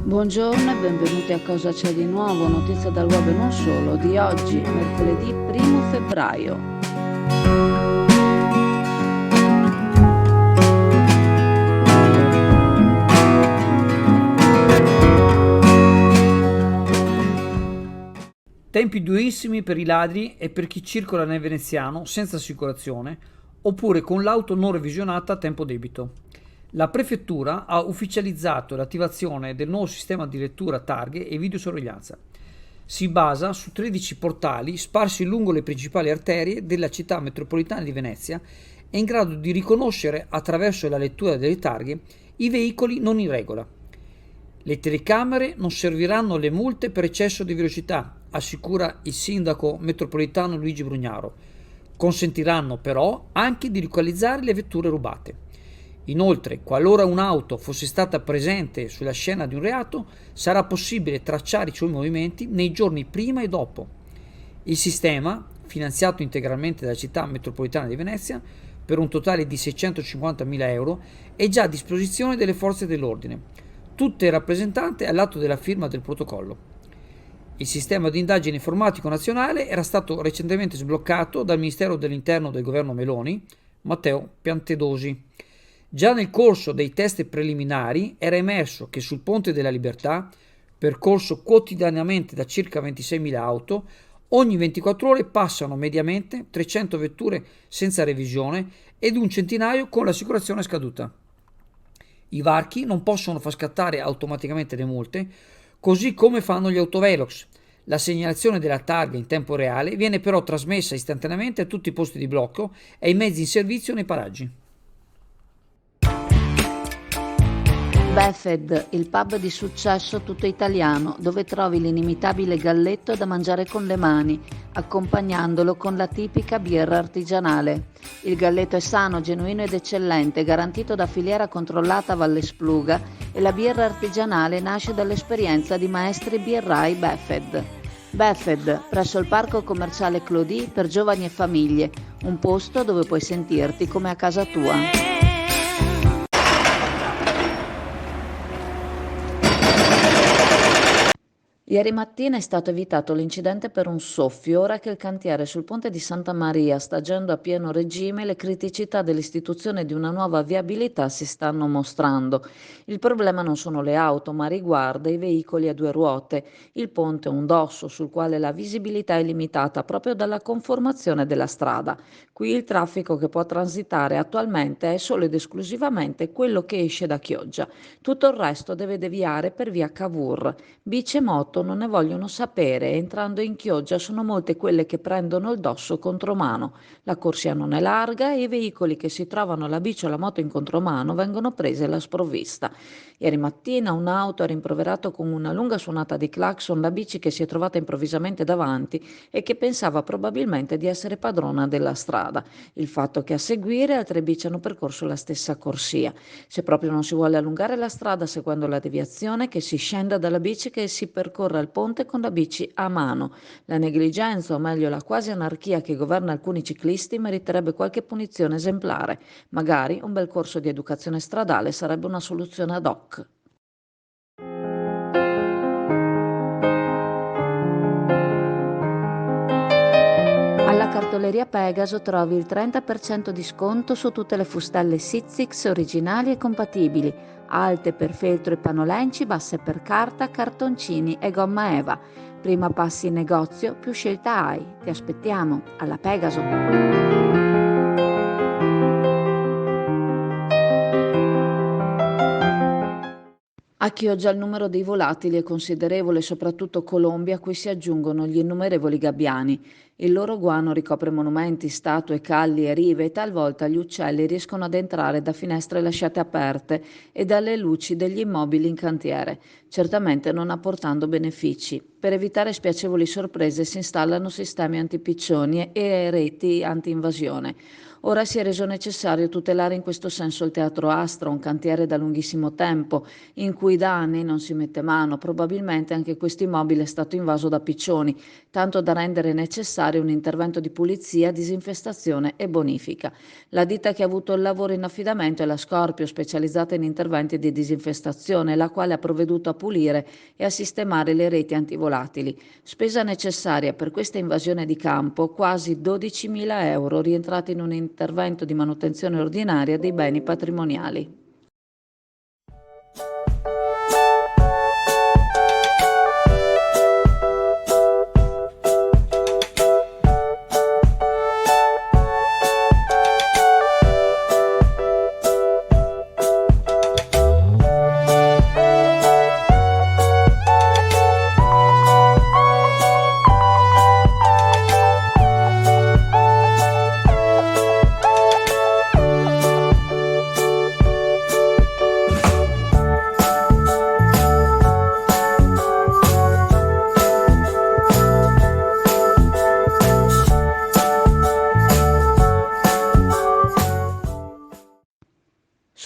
Buongiorno e benvenuti a Cosa c'è di nuovo, notizie dal web e non solo, di oggi, mercoledì 1 febbraio. Tempi durissimi per i ladri e per chi circola nel veneziano senza assicurazione oppure con l'auto non revisionata a tempo debito. La prefettura ha ufficializzato l'attivazione del nuovo sistema di lettura targhe e videosorveglianza. Si basa su 13 portali sparsi lungo le principali arterie della città metropolitana di Venezia e in grado di riconoscere attraverso la lettura delle targhe i veicoli non in regola. Le telecamere non serviranno alle multe per eccesso di velocità, assicura il sindaco metropolitano Luigi Brugnaro. Consentiranno però anche di localizzare le vetture rubate. Inoltre, qualora un'auto fosse stata presente sulla scena di un reato, sarà possibile tracciare i suoi movimenti nei giorni prima e dopo. Il sistema, finanziato integralmente dalla città metropolitana di Venezia, per un totale di 650.000 euro, è già a disposizione delle forze dell'ordine, tutte rappresentate all'atto della firma del protocollo. Il sistema di indagine informatico nazionale era stato recentemente sbloccato dal Ministero dell'Interno del governo Meloni, Matteo Piantedosi. Già nel corso dei test preliminari era emerso che sul Ponte della Libertà, percorso quotidianamente da circa 26.000 auto, ogni 24 ore passano mediamente 300 vetture senza revisione ed un centinaio con l'assicurazione scaduta. I varchi non possono far scattare automaticamente le multe, così come fanno gli autovelox. La segnalazione della targa in tempo reale viene però trasmessa istantaneamente a tutti i posti di blocco e ai mezzi in servizio nei paraggi. Befed, il pub di successo tutto italiano, dove trovi l'inimitabile galletto da mangiare con le mani, accompagnandolo con la tipica birra artigianale. Il galletto è sano, genuino ed eccellente, garantito da filiera controllata Valle Spluga e la birra artigianale nasce dall'esperienza di maestri birrai Befed. Befed, presso il parco commerciale Clodì per giovani e famiglie, un posto dove puoi sentirti come a casa tua. Ieri mattina è stato evitato l'incidente per un soffio, ora che il cantiere sul ponte di Santa Maria sta agendo a pieno regime, le criticità dell'istituzione di una nuova viabilità si stanno mostrando. Il problema non sono le auto, ma riguarda i veicoli a due ruote. Il ponte è un dosso sul quale la visibilità è limitata proprio dalla conformazione della strada. Qui il traffico che può transitare attualmente è solo ed esclusivamente quello che esce da Chioggia. Tutto il resto deve deviare per via Cavour. Bici e moto non ne vogliono sapere, entrando in Chioggia sono molte quelle che prendono il dosso contromano. La corsia non è larga e i veicoli che si trovano la bici o la moto in contromano vengono presi alla sprovvista. Ieri mattina un'auto ha rimproverato con una lunga suonata di clacson la bici che si è trovata improvvisamente davanti e che pensava probabilmente di essere padrona della strada. Il fatto che a seguire altre bici hanno percorso la stessa corsia. Se proprio non si vuole allungare la strada seguendo la deviazione, che si scenda dalla bici e si percorra il ponte con la bici a mano. La negligenza, o meglio la quasi anarchia che governa alcuni ciclisti, meriterebbe qualche punizione esemplare. Magari un bel corso di educazione stradale sarebbe una soluzione ad hoc. Alla cartoleria Pegaso trovi il 30% di sconto su tutte le fustelle Sizzix originali e compatibili, alte per feltro e panolenci, basse per carta, cartoncini e gomma Eva. Prima passi in negozio, più scelta hai. Ti aspettiamo alla Pegaso. A Chioggia il numero dei volatili è considerevole, soprattutto colombi a cui si aggiungono gli innumerevoli gabbiani. Il loro guano ricopre monumenti, statue, calli e rive e talvolta gli uccelli riescono ad entrare da finestre lasciate aperte e dalle luci degli immobili in cantiere, certamente non apportando benefici. Per evitare spiacevoli sorprese si installano sistemi antipiccioni e reti anti-invasione. Ora si è reso necessario tutelare in questo senso il Teatro Astra, un cantiere da lunghissimo tempo, in cui da anni non si mette mano. Probabilmente anche questo immobile è stato invaso da piccioni, tanto da rendere necessario un intervento di pulizia, disinfestazione e bonifica. La ditta che ha avuto il lavoro in affidamento è la Scorpio, specializzata in interventi di disinfestazione, la quale ha provveduto a pulire e a sistemare le reti antivolatili. Spesa necessaria per questa invasione di campo, quasi 12.000 euro rientrati in un intervento di manutenzione ordinaria dei beni patrimoniali.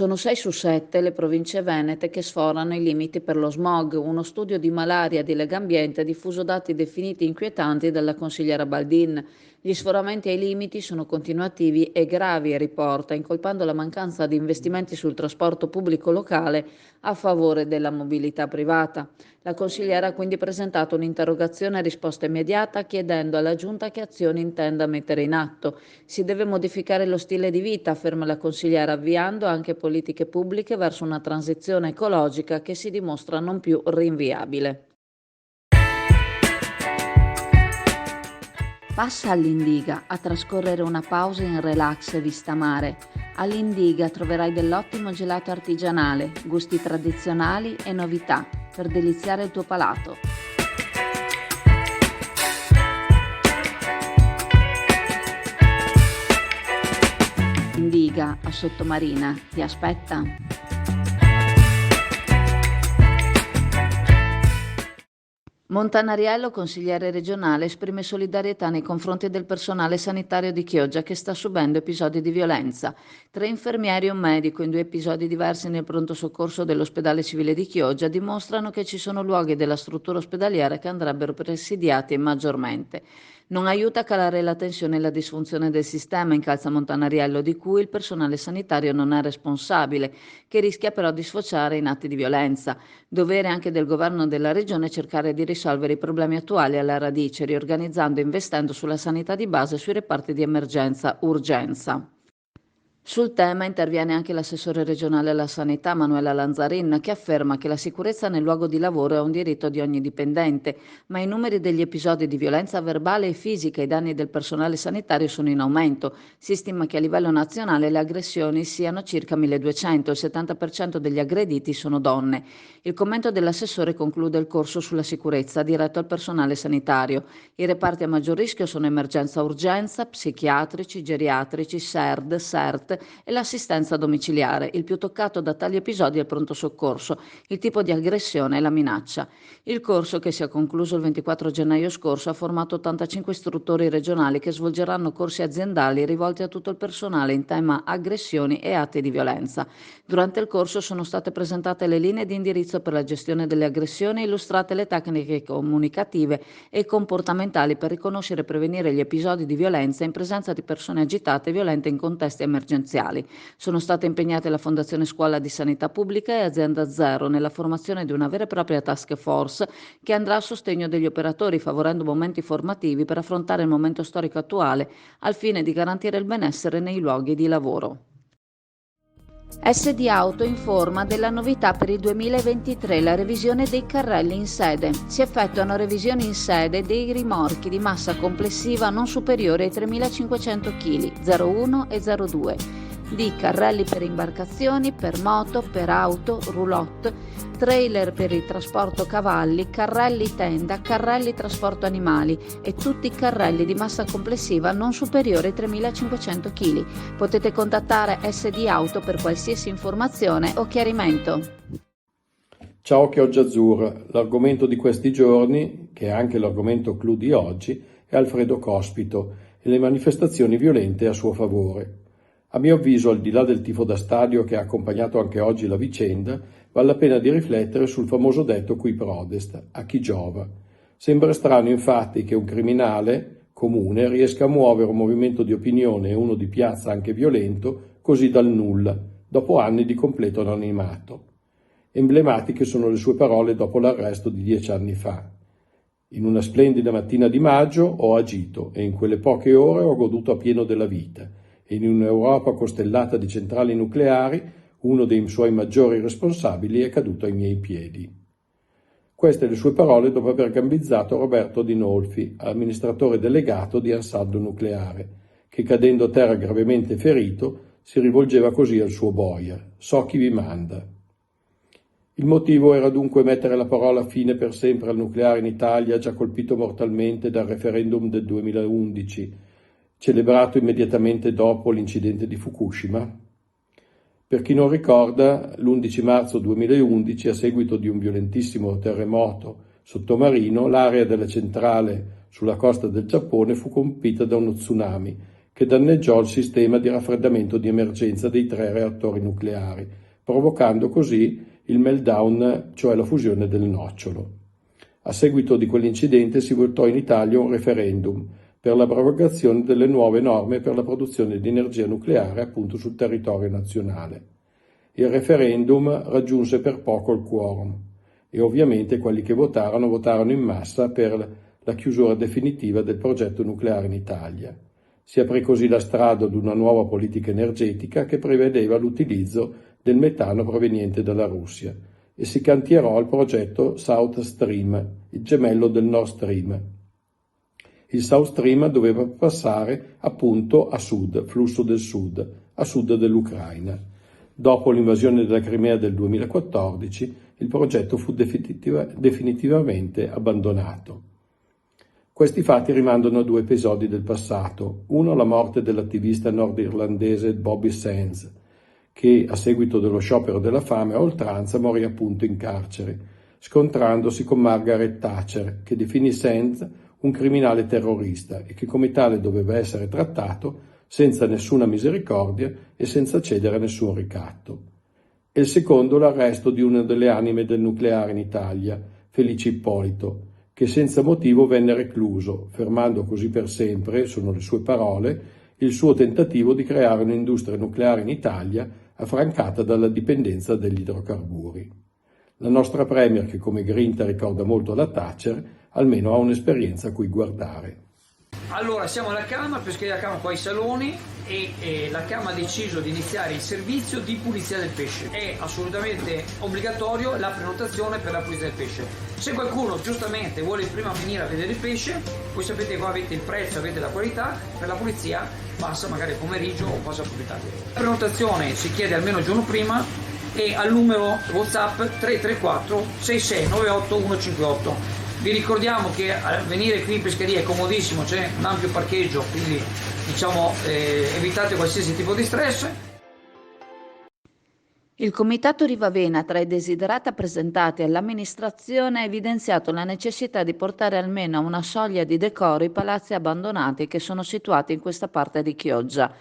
Sono 6 su 7 le province venete che sforano i limiti per lo smog. Uno studio di Malaria e di Legambiente ha diffuso dati definiti inquietanti dalla consigliera Baldin. Gli sforamenti ai limiti sono continuativi e gravi, riporta, incolpando la mancanza di investimenti sul trasporto pubblico locale a favore della mobilità privata. La consigliera ha quindi presentato un'interrogazione a risposta immediata chiedendo alla Giunta che azioni intenda mettere in atto. Si deve modificare lo stile di vita, afferma la consigliera, avviando anche politiche pubbliche verso una transizione ecologica che si dimostra non più rinviabile. Passa all'Indiga a trascorrere una pausa in relax e vista mare. All'Indiga troverai dell'ottimo gelato artigianale, gusti tradizionali e novità per deliziare il tuo palato. Indiga a Sottomarina ti aspetta. Montanariello, consigliere regionale, esprime solidarietà nei confronti del personale sanitario di Chioggia che sta subendo episodi di violenza. 3 infermieri e un medico in 2 episodi diversi nel pronto soccorso dell'ospedale civile di Chioggia dimostrano che ci sono luoghi della struttura ospedaliera che andrebbero presidiati maggiormente. Non aiuta a calare la tensione e la disfunzione del sistema, incalza Montanariello, di cui il personale sanitario non è responsabile, che rischia però di sfociare in atti di violenza. Dovere anche del governo della regione cercare di risolvere i problemi attuali alla radice, riorganizzando e investendo sulla sanità di base e sui reparti di emergenza-urgenza. Sul tema interviene anche l'assessore regionale alla sanità Manuela Lanzarin, che afferma che la sicurezza nel luogo di lavoro è un diritto di ogni dipendente, ma i numeri degli episodi di violenza verbale e fisica ai danni del personale sanitario sono in aumento. Si stima che a livello nazionale le aggressioni siano circa 1.200, il 70% degli aggrediti sono donne. Il commento dell'assessore conclude il corso sulla sicurezza diretto al personale sanitario. I reparti a maggior rischio sono emergenza-urgenza, psichiatrici, geriatrici, SERD, SERT e l'assistenza domiciliare. Il più toccato da tali episodi è il pronto soccorso, il tipo di aggressione e la minaccia. Il corso, che si è concluso il 24 gennaio scorso, ha formato 85 istruttori regionali che svolgeranno corsi aziendali rivolti a tutto il personale in tema aggressioni e atti di violenza. Durante il corso sono state presentate le linee di indirizzo per la gestione delle aggressioni e illustrate le tecniche comunicative e comportamentali per riconoscere e prevenire gli episodi di violenza in presenza di persone agitate e violente in contesti emergenziali. Sono state impegnate la Fondazione Scuola di Sanità Pubblica e Azienda Zero nella formazione di una vera e propria task force che andrà a sostegno degli operatori, favorendo momenti formativi per affrontare il momento storico attuale al fine di garantire il benessere nei luoghi di lavoro. SD Auto informa della novità per il 2023, la revisione dei carrelli in sede. Si effettuano revisioni in sede dei rimorchi di massa complessiva non superiore ai 3.500 kg, 01 e 02, di carrelli per imbarcazioni, per moto, per auto, roulotte, trailer per il trasporto cavalli, carrelli tenda, carrelli trasporto animali e tutti i carrelli di massa complessiva non superiore ai 3.500 kg. Potete contattare SD Auto per qualsiasi informazione o chiarimento. Ciao Chioggia Azzurra, l'argomento di questi giorni, che è anche l'argomento clou di oggi, è Alfredo Cospito e le manifestazioni violente a suo favore. A mio avviso, al di là del tifo da stadio che ha accompagnato anche oggi la vicenda, vale la pena di riflettere sul famoso detto cui prodest, a chi giova. Sembra strano infatti che un criminale comune riesca a muovere un movimento di opinione e uno di piazza anche violento così dal nulla, dopo anni di completo anonimato. Emblematiche sono le sue parole dopo l'arresto di 10 anni fa. In una splendida mattina di maggio ho agito e in quelle poche ore ho goduto appieno della vita e in un'Europa costellata di centrali nucleari uno dei suoi maggiori responsabili è caduto ai miei piedi. Queste le sue parole dopo aver gambizzato Roberto Dinolfi, amministratore delegato di Ansaldo Nucleare, che cadendo a terra gravemente ferito si rivolgeva così al suo boia: «So chi vi manda». Il motivo era dunque mettere la parola fine per sempre al nucleare in Italia, già colpito mortalmente dal referendum del 2011, celebrato immediatamente dopo l'incidente di Fukushima? Per chi non ricorda, l'11 marzo 2011, a seguito di un violentissimo terremoto sottomarino, l'area della centrale sulla costa del Giappone fu colpita da uno tsunami che danneggiò il sistema di raffreddamento di emergenza dei 3 reattori nucleari, provocando così il meltdown, cioè la fusione del nocciolo. A seguito di quell'incidente si votò in Italia un referendum per l'abrogazione delle nuove norme per la produzione di energia nucleare appunto sul territorio nazionale. Il referendum raggiunse per poco il quorum e ovviamente quelli che votarono in massa per la chiusura definitiva del progetto nucleare in Italia. Si aprì così la strada ad una nuova politica energetica che prevedeva l'utilizzo del metano proveniente dalla Russia e si cantierò il progetto South Stream, il gemello del Nord Stream. Il South Stream doveva passare appunto a sud, flusso del sud, a sud dell'Ucraina. Dopo l'invasione della Crimea del 2014, il progetto fu definitivamente abbandonato. Questi fatti rimandano a 2 episodi del passato. Uno, la morte dell'attivista nordirlandese Bobby Sands, che a seguito dello sciopero della fame a oltranza morì appunto in carcere, scontrandosi con Margaret Thatcher, che definì Sands un criminale terrorista e che come tale doveva essere trattato senza nessuna misericordia e senza cedere a nessun ricatto. E il secondo, l'arresto di una delle anime del nucleare in Italia, Felice Ippolito, che senza motivo venne recluso, fermando così per sempre, sono le sue parole, il suo tentativo di creare un'industria nucleare in Italia affrancata dalla dipendenza dagli idrocarburi. La nostra Premier, che come Grinta ricorda molto la Thatcher, almeno ha un'esperienza a cui guardare. Allora, siamo alla Camera, Pescheria Camera qua ai saloni e la Camera ha deciso di iniziare il servizio di pulizia del pesce. È assolutamente obbligatorio la prenotazione per la pulizia del pesce. Se qualcuno giustamente vuole prima venire a vedere il pesce, voi sapete che qua avete il prezzo, avete la qualità, per la pulizia passa magari pomeriggio o passa proprietario. La prenotazione si chiede almeno il giorno prima e al numero WhatsApp 334 6698 158. Vi ricordiamo che venire qui in pescheria è comodissimo, c'è un ampio parcheggio, quindi evitate qualsiasi tipo di stress. Il Comitato Rivavena, tra i desiderata presentati all'amministrazione, ha evidenziato la necessità di portare almeno a una soglia di decoro i palazzi abbandonati che sono situati in questa parte di Chioggia.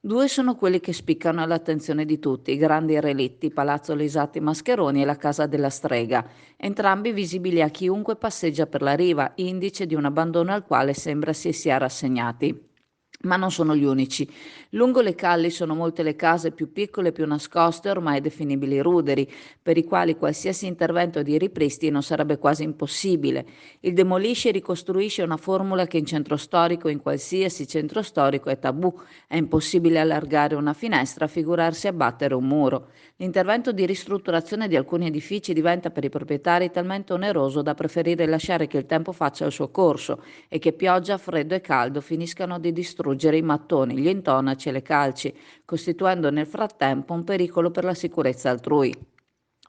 2 sono quelli che spiccano all'attenzione di tutti: i grandi relitti, Palazzo Lisatti Mascheroni e la Casa della Strega, entrambi visibili a chiunque passeggia per la riva, indice di un abbandono al quale sembra si sia rassegnati. Ma non sono gli unici. Lungo le calli sono molte le case più piccole e più nascoste, ormai definibili ruderi, per i quali qualsiasi intervento di ripristino sarebbe quasi impossibile. Il demolisce e ricostruisce una formula che in centro storico, in qualsiasi centro storico, è tabù. È impossibile allargare una finestra, figurarsi abbattere un muro. L'intervento di ristrutturazione di alcuni edifici diventa per i proprietari talmente oneroso da preferire lasciare che il tempo faccia il suo corso e che pioggia, freddo e caldo finiscano di distruggere i mattoni, gli intonaci e le calci, costituendo nel frattempo un pericolo per la sicurezza altrui.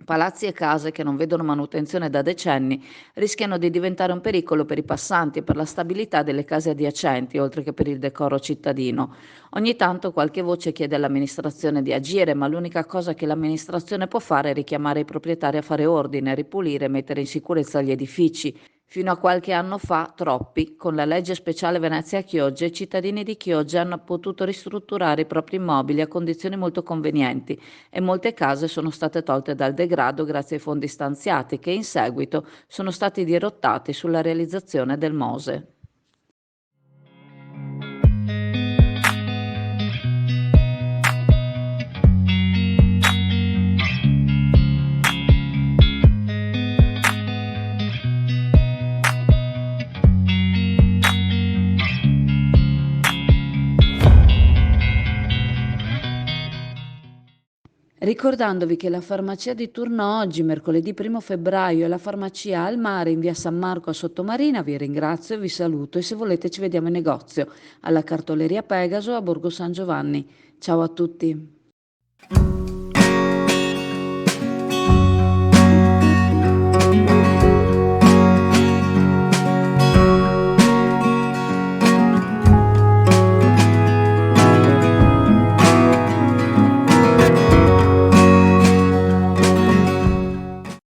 Palazzi e case che non vedono manutenzione da decenni rischiano di diventare un pericolo per i passanti e per la stabilità delle case adiacenti, oltre che per il decoro cittadino. Ogni tanto qualche voce chiede all'amministrazione di agire, ma l'unica cosa che l'amministrazione può fare è richiamare i proprietari a fare ordine, ripulire e mettere in sicurezza gli edifici. Fino a qualche anno fa, troppi, con la legge speciale Venezia-Chioggia, i cittadini di Chioggia hanno potuto ristrutturare i propri immobili a condizioni molto convenienti e molte case sono state tolte dal degrado grazie ai fondi stanziati che in seguito sono stati dirottati sulla realizzazione del Mose. Ricordandovi che la farmacia di turno oggi, mercoledì 1 febbraio, è la farmacia al mare in via San Marco a Sottomarina, vi ringrazio e vi saluto e se volete ci vediamo in negozio alla cartoleria Pegaso a Borgo San Giovanni. Ciao a tutti!